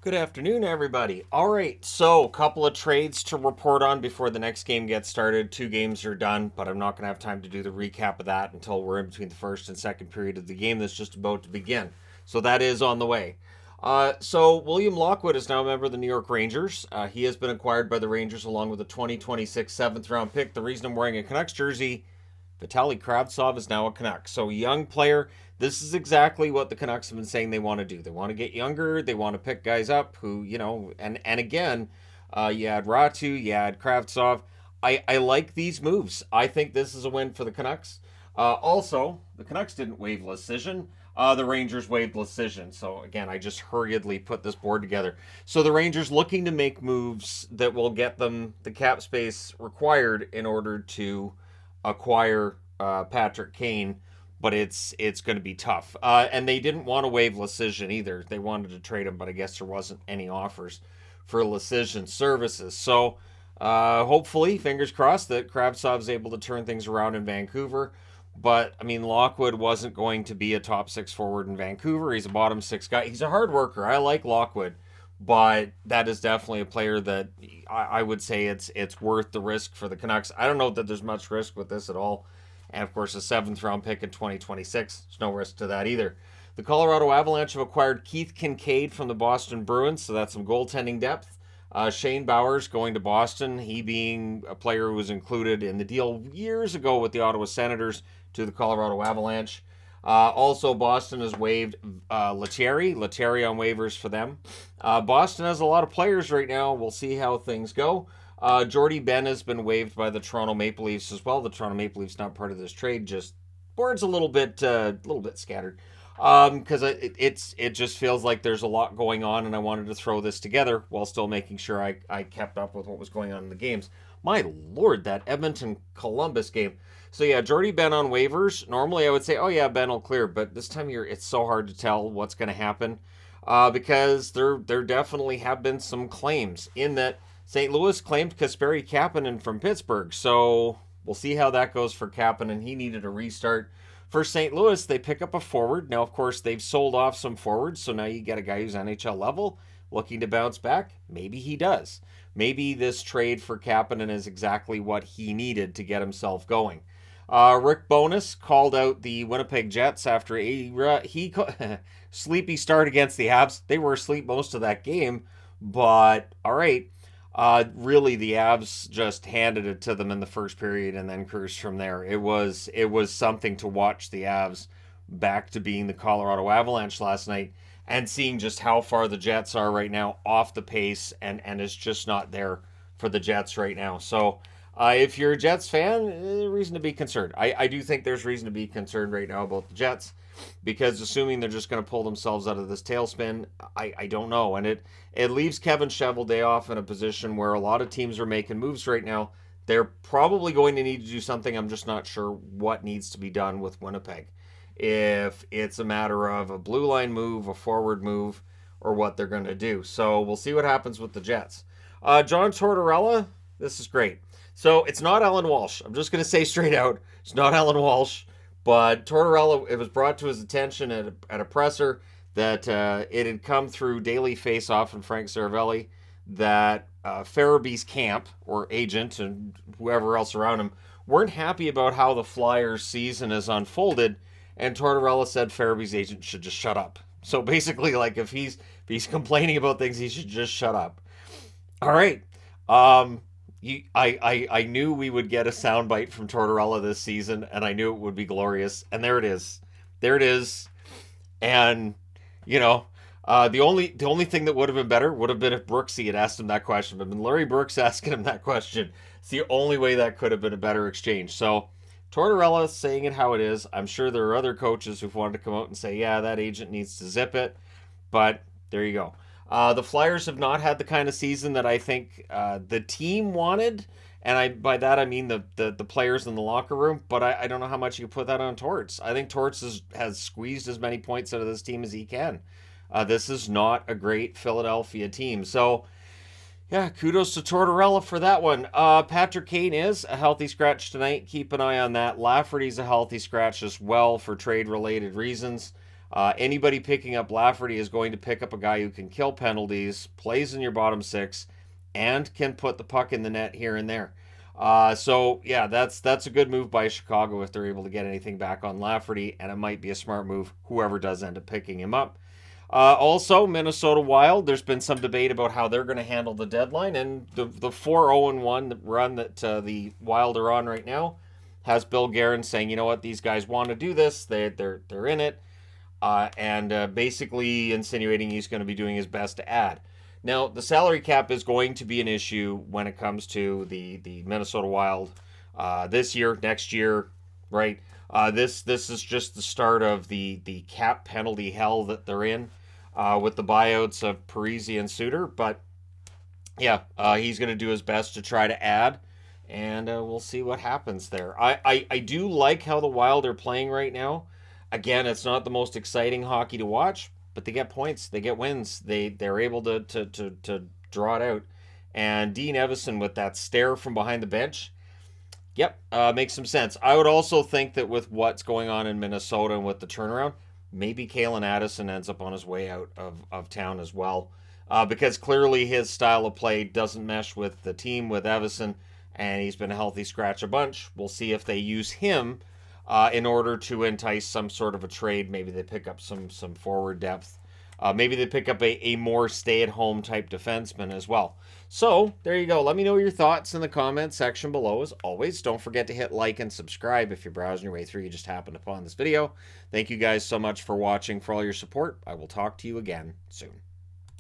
Good afternoon, everybody. All right, so a couple of trades to report on before the next game gets started. Two games are done, but I'm not going to have time to do the recap of that until we're in between the first and second period of the game that's just about to begin. So that is on the way. So William Lockwood is now a member of the New York Rangers. He has been acquired by the Rangers along with a 2026 seventh round pick. The reason I'm wearing a Canucks jersey, Vitaly Kravtsov is now a Canuck. So young player. This is exactly what the Canucks have been saying they want to do. They want to get younger. They want to pick guys up who, and again, you had Ratu, you had Kravtsov. I like these moves. I think this is a win for the Canucks. Also, the Canucks didn't waive Lecision. The Rangers waived Lecision. So again, I just hurriedly put this board together. So the Rangers looking to make moves that will get them the cap space required in order to acquire Patrick Kane, but it's going to be tough. And they didn't want to waive Lecision either. They wanted to trade him, but I guess there wasn't any offers for Lecision services. So hopefully, fingers crossed, that Kravtsov's able to turn things around in Vancouver. But I mean, Lockwood wasn't going to be a top six forward in Vancouver. He's a bottom six guy. He's a hard worker. I like Lockwood, but that is definitely a player that I would say it's worth the risk for the Canucks. I don't know that there's much risk with this at all. And of course, a seventh round pick in 2026. There's no risk to that either. The Colorado Avalanche have acquired Keith Kinkaid from the Boston Bruins, so that's some goaltending depth. Shane Bowers going to Boston, he being a player who was included in the deal years ago with the Ottawa Senators to the Colorado Avalanche. Also, Boston has waived Lettieri on waivers for them. Boston has a lot of players right now. We'll see how things go. Jordy Ben has been waived by the Toronto Maple Leafs as well. The Toronto Maple Leafs not part of this trade. Just board's a little bit scattered because it just feels like there's a lot going on, and I wanted to throw this together while still making sure I kept up with what was going on in the games. My lord, that Edmonton Columbus game. So yeah, Jordy Ben on waivers. Normally I would say, oh yeah, Ben will clear, but this time of year it's so hard to tell what's going to happen because there definitely have been some claims in that St. Louis claimed Kasperi Kapanen from Pittsburgh, so we'll see how that goes for Kapanen. He needed a restart. For St. Louis, they pick up a forward. Now, of course, they've sold off some forwards, so now you get a guy who's NHL level looking to bounce back. Maybe he does. Maybe this trade for Kapanen is exactly what he needed to get himself going. Rick Bowness called out the Winnipeg Jets after sleepy start against the Habs. They were asleep most of that game, but all right. Really, the Avs just handed it to them in the first period and then cruised from there. It was something to watch the Avs back to being the Colorado Avalanche last night and seeing just how far the Jets are right now off the pace and it's just not there for the Jets right now. So if you're a Jets fan, reason to be concerned. I do think there's reason to be concerned right now about the Jets because assuming they're just going to pull themselves out of this tailspin, I don't know. And it leaves Kevin Cheveldayoff in a position where a lot of teams are making moves right now. They're probably going to need to do something. I'm just not sure what needs to be done with Winnipeg. If it's a matter of a blue line move, a forward move, or what they're going to do. So we'll see what happens with the Jets. John Tortorella, this is great. So it's not Alan Walsh. I'm just going to say straight out, it's not Alan Walsh. But Tortorella, it was brought to his attention at a presser that it had come through Daily Faceoff and Frank Saravelli that Farabee's camp, or agent, and whoever else around him, weren't happy about how the Flyers' season has unfolded, and Tortorella said Farabee's agent should just shut up. So basically, like, if he's complaining about things, he should just shut up. All right. I knew we would get a soundbite from Tortorella this season, and I knew it would be glorious. And there it is. There it is. And, the only thing that would have been better would have been if Brooksy had asked him that question. But when Larry Brooks asking him that question, it's the only way that could have been a better exchange. So Tortorella saying it how it is. I'm sure there are other coaches who've wanted to come out and say, yeah, that agent needs to zip it. But there you go. The Flyers have not had the kind of season that I think the team wanted, and by that I mean the players in the locker room. But I don't know how much you put that on Torts. I think Torts has squeezed as many points out of this team as he can. This is not a great Philadelphia team. So, yeah, kudos to Tortorella for that one. Patrick Kane is a healthy scratch tonight. Keep an eye on that. Lafferty's a healthy scratch as well for trade-related reasons. Anybody picking up Lafferty is going to pick up a guy who can kill penalties, plays in your bottom six, and can put the puck in the net here and there. So yeah, that's a good move by Chicago if they're able to get anything back on Lafferty, and it might be a smart move whoever does end up picking him up. Also, Minnesota Wild, there's been some debate about how they're going to handle the deadline, and the 4-0-1 run that the Wild are on right now has Bill Guerin saying, you know what, these guys want to do this, they're in it, and basically insinuating he's going to be doing his best to add. Now, the salary cap is going to be an issue when it comes to the Minnesota Wild this year, next year, right? This is just the start of the cap penalty hell that they're in with the buyouts of Parise and Suter. But yeah, he's going to do his best to try to add, and we'll see what happens there. I do like how the Wild are playing right now. Again, it's not the most exciting hockey to watch, but they get points, they get wins, they're able to draw it out. And Dean Evison with that stare from behind the bench, yep, makes some sense. I would also think that with what's going on in Minnesota and with the turnaround, maybe Kalen Addison ends up on his way out of town as well. Because clearly his style of play doesn't mesh with the team, with Evison, and he's been a healthy scratch a bunch. We'll see if they use him in order to entice some sort of a trade. Maybe they pick up some forward depth. Maybe they pick up a more stay-at-home type defenseman as well. So, there you go. Let me know your thoughts in the comments section below. As always, don't forget to hit like and subscribe if you're browsing your way through. You just happened upon this video. Thank you guys so much for watching, for all your support. I will talk to you again soon.